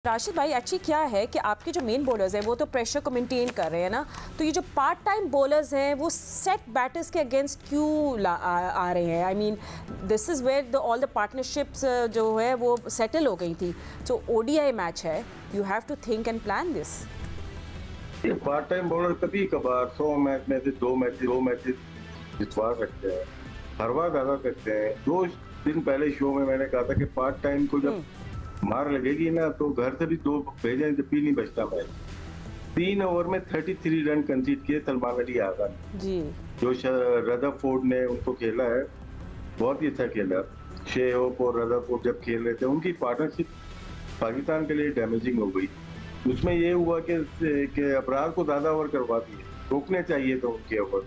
राशिद भाई एक्चुअली क्या है कि आपके जो मेन बॉलर्स हैं वो तो प्रेशर को मेंटेन कर रहे हैं ना, तो ये जो पार्ट टाइम बॉलर्स हैं वो सेट बैटर्स के अगेंस्ट क्यों आ रहे हैं? I mean this is where all the partnerships जो है वो सेटल हो गई थी। तो ओडीआई मैच है, you have to think and plan this. ये पार्ट टाइम बॉलर कभी कभार 100 मैच में से दो मैचेस जितवा सकते हैं, हरवा ज्यादा सकते हैं। 2 दिन पहले शो में मैंने कहा था कि पार्ट टाइम को जब मार लगेगी ना तो घर से भी 2 भेजें जब भी नहीं बचता मैच। 3 ओवर में 33 रन कंसीड किए सलमान अली आगा ने, जो रदरफोर्ड ने उनको खेला है, बहुत ही अच्छा खेला। शे होप और रदरफोर्ड जब खेल रहे थे उनकी पार्टनरशिप पाकिस्तान के लिए डैमेजिंग हो गई। उसमें ये हुआ कि अबरार को ज्यादा ओवर करवा दिए, रोकने चाहिए तो उनके ओवर,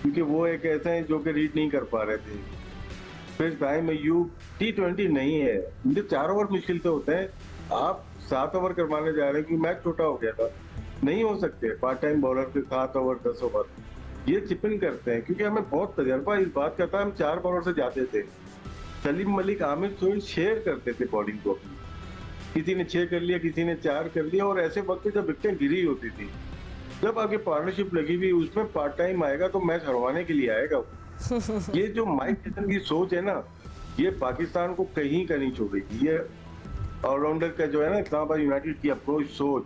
क्योंकि वो एक ऐसे हैं जो कि रीड नहीं कर पा रहे थे। फिर टाइम में T20 नहीं है, मुझे 4 ओवर मुश्किल से होते हैं, आप 7 ओवर करवाने जा रहे हैं क्योंकि मैच छोटा हो गया था। नहीं हो सकते पार्ट टाइम बॉलर के 7 ओवर 10 ओवर, ये चिपिन करते हैं क्योंकि हमें बहुत तजर्बा इस बात का था। हम 4 बॉलर से जाते थे, सलीम मलिक, आमिर सोहेल शेयर करते थे बॉलिंग को अपनी, किसी ने 6 कर लिया, किसी ने 4 कर लिया, और ऐसे वक्त जब विकेटें गिरी होती थी, जब आगे पार्टनरशिप लगी हुई उसमें पार्ट टाइम आएगा तो मैच हरवाने के लिए आएगा। ये जो माइक टायसन की सोच है ना, ये पाकिस्तान को कहीं का नहीं छोड़ेगी। ये ऑलराउंडर का जो है ना इस्लामाबाद यूनाइटेड की अप्रोच सोच,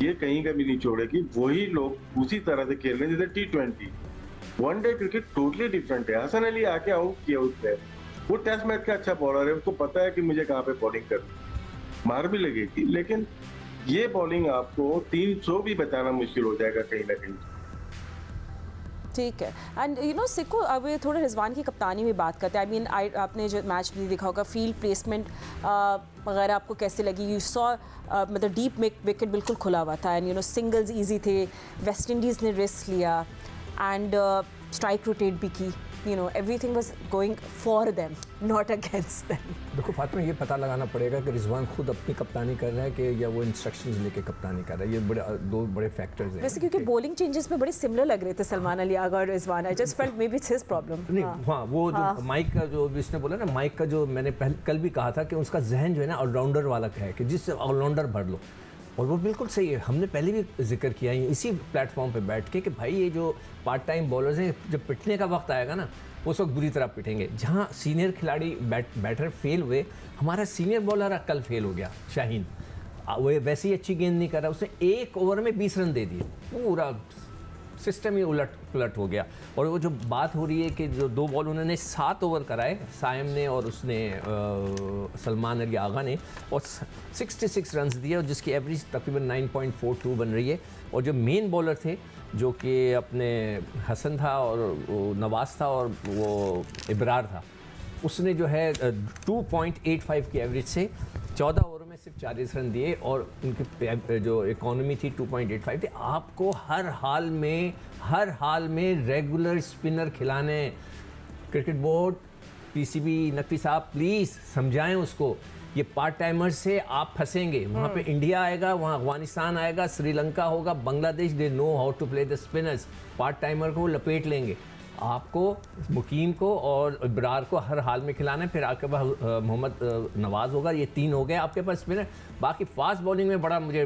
ये कहीं का भी नहीं छोड़ेगी। वही लोग उसी तरह से खेल रहे हैं जैसे T20। One day cricket totally different है। हसन अली आके आउट किया उसने, वो टेस्ट मैच का अच्छा बॉलर है, उसको पता है कि मुझे कहाँ पे बॉलिंग करनी, मार भी लगेगी। लेकिन ये बॉलिंग आपको 300 भी बचाना मुश्किल हो जाएगा कहीं ना कहीं। ठीक है। एंड यू नो सिक्को, अब थोड़ा रिजवान की कप्तानी में बात करते हैं। आई मीन आपने जो मैच भी देखा होगा, फील्ड प्लेसमेंट वगैरह आपको कैसे लगी? यू सॉ मतलब डीप विकेट बिल्कुल खुला हुआ था, and you know singles easy थे, वेस्ट इंडीज़ ने रिस्क लिया एंड स्ट्राइक रोटेट भी की। You know, everything was going for them, not against them. देखो फातिमा, ये पता लगाना पड़ेगा कि रिजवान खुद अपनी कप्तानी कर रहा है कि या वो इंस्ट्रक्शंस लेके कप्तानी कर रहा है। ये दो बड़े फैक्टर्स हैं। वैसे क्योंकि बॉलिंग चेंजेस में बड़े सिमिलर लग रहे थे सलमान अली आगा और Rizwan. I just felt may be it's his problem. नहीं, हाँ, वो जो माइक का जो इसने बोला ना, माइक का जो मैंने कल भी कहा था कि उसका जहन जो है ना ऑलराउंडर वाला है, कि जिससे ऑलराउंडर भर लो, और वो बिल्कुल सही है। हमने पहले भी जिक्र किया है इसी प्लेटफॉर्म पे बैठ के कि भाई ये जो पार्ट टाइम बॉलर्स हैं, जब पिटने का वक्त आएगा ना, उस वक्त बुरी तरह पिटेंगे। जहाँ सीनियर खिलाड़ी बैटर फेल हुए, हमारा सीनियर बॉलर कल फेल हो गया शाहीन, वो वैसे ही अच्छी गेंद नहीं कर रहा, उसने 1 ओवर में 20 रन दे दिए, पूरा सिस्टम ही उलट हो गया। और वो जो बात हो रही है कि जो 2 बॉल उन्होंने 7 ओवर कराए, साइम ने और उसने सलमान अली आगा ने, और 66 रन दिए, और जिसकी एवरेज तकरीबन 9.42 बन रही है। और जो मेन बॉलर थे, जो कि अपने हसन था और वो नवाज था और वो इब्रार था, उसने जो है 2.85 की एवरेज से 14 ओवर में सिर्फ 40 रन दिए, और उनकी जो इकोनॉमी थी 2.85 थी। आपको हर हाल में रेगुलर स्पिनर खिलाने। क्रिकेट बोर्ड, PCB, नकवी साहब, प्लीज़ समझाएं उसको, ये पार्ट टाइमर्स से आप फंसेंगे। वहाँ पे इंडिया आएगा, वहाँ अफगानिस्तान आएगा, श्रीलंका होगा, Bangladesh, they know how to play the spinners. Part timer को लपेट लेंगे। आपको, मुकीम को और इब्रार को हर हाल में खिलाना है। फिर आपके पास मोहम्मद नवाज होगा, ये 3 हो गए आपके पास स्पिनर। बाकी फास्ट बॉलिंग में बड़ा मुझे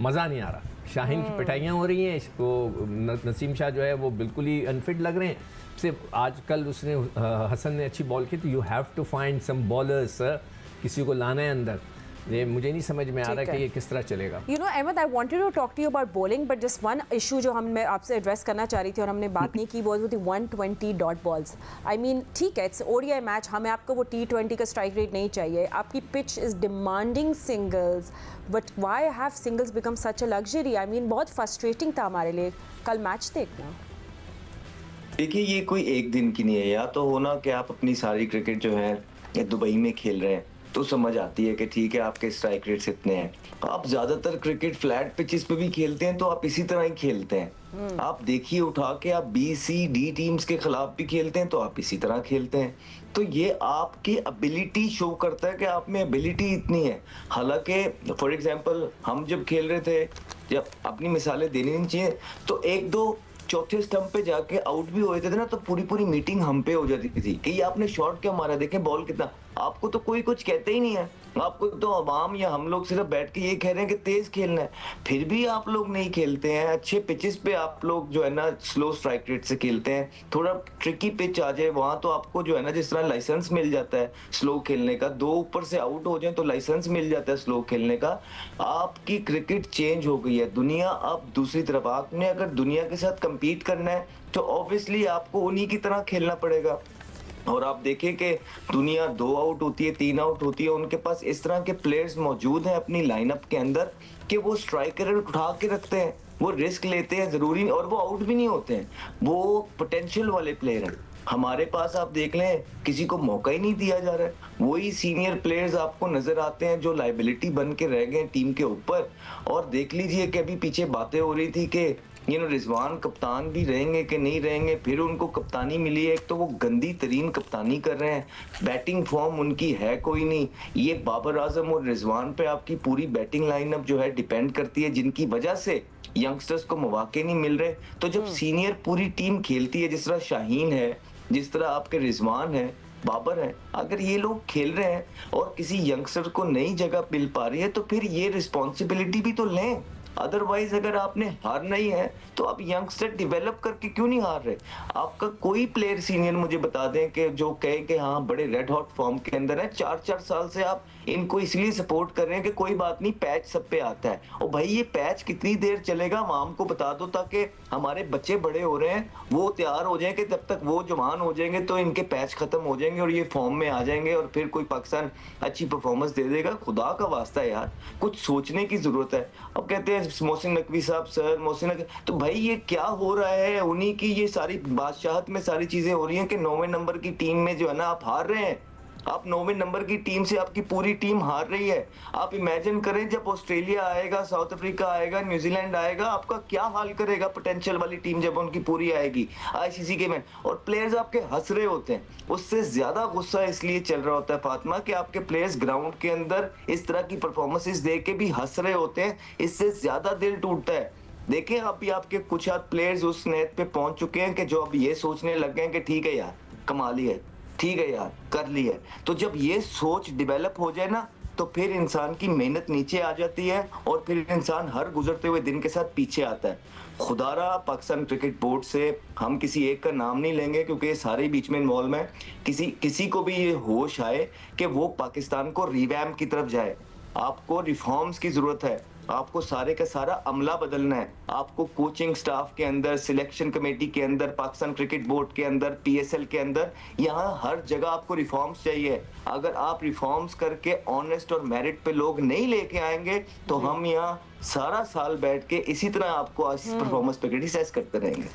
मज़ा नहीं आ रहा। शाहीन की पिटाइयाँ हो रही हैं, इसको नसीम शाह जो है वो बिल्कुल ही अनफिट लग रहे हैं। सिर्फ आजकल उसने हसन ने अच्छी बॉल की, तो you have to find some bowlers, किसी को लाना है अंदर। ये मुझे नहीं समझ में आ रहा कि ये किस तरह चलेगा। You know Ahmed, I wanted to talk to you about bowling, but just one issue जो मैं आपसे एड्रेस करना चाह रही थी और हमने बात नहीं की, वो थी 120 डॉट बॉल्स। आई मीन ठीक है, इट्स ODI मैच, हमें आपको वो T20 का स्ट्राइक रेट नहीं चाहिए। आपकी pitch is demanding singles, but why have singles become such a luxury? I mean बहुत फ्रस्ट्रेटिंग था हमारे लिए कल मैच देखना। देखिए, ये कोई एक दिन की नहीं है। या तो होना कि आप अपनी सारी क्रिकेट जो है दुबई में खेल रहे हैं, तो समझ आती है कि ठीक है आपके स्ट्राइक रेट्स इतने हैं। आप ज्यादातर क्रिकेट फ्लैट पिचेस पे भी खेलते हैं, तो आप इसी तरह ही खेलते हैं। आप देखिए उठा के, आप B, C, D टीम्स के खिलाफ भी खेलते हैं, तो आप इसी तरह खेलते हैं। तो ये आपकी एबिलिटी शो करता है कि आप में एबिलिटी इतनी है। हालांकि फॉर एग्जांपल हम जब खेल रहे थे, जब अपनी मिसालें देनी नहीं चाहिए, तो 1-2 चौथे स्टंप पे जाके आउट भी हो जाते थे ना, तो पूरी मीटिंग हम पे हो जाती थी कि ये आपने शॉट क्यों मारा, देखें बॉल कितना। आपको तो कोई कुछ कहते ही नहीं है, आपको तो अवाम या हम लोग सिर्फ बैठ के ये कह रहे हैं कि तेज खेलना है, फिर भी आप लोग नहीं खेलते हैं। अच्छे पिचेस पे आप लोग जो है ना स्लो स्ट्राइक रेट से खेलते हैं, थोड़ा ट्रिकी पिच आ जाए वहां तो आपको जो है ना जिस तरह लाइसेंस मिल जाता है स्लो खेलने का, 2 ऊपर से आउट हो जाए तो लाइसेंस मिल जाता है स्लो खेलने का। आपकी क्रिकेट चेंज हो गई है, दुनिया अब दूसरी तरफ, आपने अगर दुनिया के साथ कंपीट करना है तो ऑब्वियसली आपको उन्हीं की तरह खेलना पड़ेगा। और आप देखें कि दुनिया 2 आउट होती है, 3 आउट होती है, उनके पास इस तरह के प्लेयर्स मौजूद हैं अपनी लाइनअप के अंदर कि वो स्ट्राइकर उठा के रखते हैं, वो रिस्क लेते हैं, जरूरी नहीं, और वो आउट भी नहीं होते हैं, वो पोटेंशियल वाले प्लेयर हैं। हमारे पास आप देख लें किसी को मौका ही नहीं दिया जा रहा है, वही सीनियर प्लेयर्स आपको नजर आते हैं जो लाइबिलिटी बन के रह गए टीम के ऊपर। और देख लीजिए कि अभी पीछे बातें हो रही थी कि रिजवान कप्तान भी रहेंगे कि नहीं रहेंगे, फिर उनको कप्तानी मिली है। एक तो वो गंदी तरीन कप्तानी कर रहे हैं, बैटिंग फॉर्म उनकी है कोई नहीं। ये बाबर आजम और रिजवान पे आपकी पूरी बैटिंग लाइनअप जो है डिपेंड करती है, जिनकी वजह से यंगस्टर्स को मौके नहीं मिल रहे। तो जब सीनियर पूरी टीम खेलती है, जिस तरह शाहीन है, जिस तरह आपके रिजवान है, बाबर है, अगर ये लोग खेल रहे हैं और किसी यंगस्टर को नई जगह मिल पा रही है तो फिर ये रिस्पॉन्सिबिलिटी भी तो लें। अदरवाइज अगर आपने हारना ही है तो आप यंगस्टर डेवलप करके क्यों नहीं हार रहे? आपका कोई प्लेयर सीनियर मुझे बता दें कि जो कहे कि हाँ बड़े रेड हॉट फॉर्म के अंदर है, 4-4 साल से आप इनको इसलिए सपोर्ट कर रहे हैं कि कोई बात नहीं पैच सब पे आता है। और भाई ये पैच कितनी देर चलेगा आवाम को बता दो, ताकि हमारे बच्चे बड़े हो रहे हैं वो तैयार हो जाएं कि जब तक वो जवान हो जाएंगे तो इनके पैच खत्म हो जाएंगे और ये फॉर्म में आ जाएंगे और फिर कोई पाकिस्तान अच्छी परफॉर्मेंस दे देगा। खुदा का वास्ता है यार, कुछ सोचने की जरूरत है। अब कहते हैं मोहसिन नकवी साहब, सर मोहसिन नकवी, तो भाई ये क्या हो रहा है? उन्हीं की ये सारी बादशाहत में सारी चीजें हो रही हैं कि 9वें नंबर की टीम में जो है ना आप हार रहे हैं। आप 9वें नंबर की टीम से आपकी पूरी टीम हार रही है। आप इमेजिन करें जब ऑस्ट्रेलिया आएगा, साउथ अफ्रीका आएगा, न्यूजीलैंड आएगा, आपका क्या हाल करेगा पोटेंशियल वाली टीम जब उनकी पूरी आएगी आईसीसी के मैच, और प्लेयर्स आपके हंस रहे होते हैं। उससे ज्यादा गुस्सा इसलिए चल रहा होता है फातिमा कि आपके प्लेयर्स ग्राउंड के अंदर इस तरह की परफॉर्मेंसेस देख के भी हंस रहे होते हैं, इससे ज्यादा दिल टूटता है। देखें अभी आपके कुछ प्लेयर्स उस नेत पे पहुंच चुके हैं कि जो अब ये सोचने लग गए कि ठीक है यार कमा लिया है, ठीक है यार कर लिया है। तो जब ये सोच डेवलप हो जाए ना तो फिर इंसान की मेहनत नीचे आ जाती है और फिर इंसान हर गुजरते हुए दिन के साथ पीछे आता है। खुदारा पाकिस्तान क्रिकेट बोर्ड से हम किसी एक का नाम नहीं लेंगे क्योंकि ये सारे बीच में इन्वॉल्व हैं, किसी को भी ये होश आए कि वो पाकिस्तान को रिवैम्प की तरफ जाए। आपको रिफॉर्म्स की जरूरत है, आपको सारे का सारा अमला बदलना है। आपको कोचिंग स्टाफ के अंदर, सिलेक्शन कमेटी के अंदर, पाकिस्तान क्रिकेट बोर्ड के अंदर, पीएसएल के अंदर, यहाँ हर जगह आपको रिफॉर्म्स चाहिए। अगर आप रिफॉर्म्स करके ऑनेस्ट और मेरिट पे लोग नहीं लेके आएंगे तो हम यहाँ सारा साल बैठ के इसी तरह आपको परफॉर्मेंस पे क्रिटिसाइज करते रहेंगे।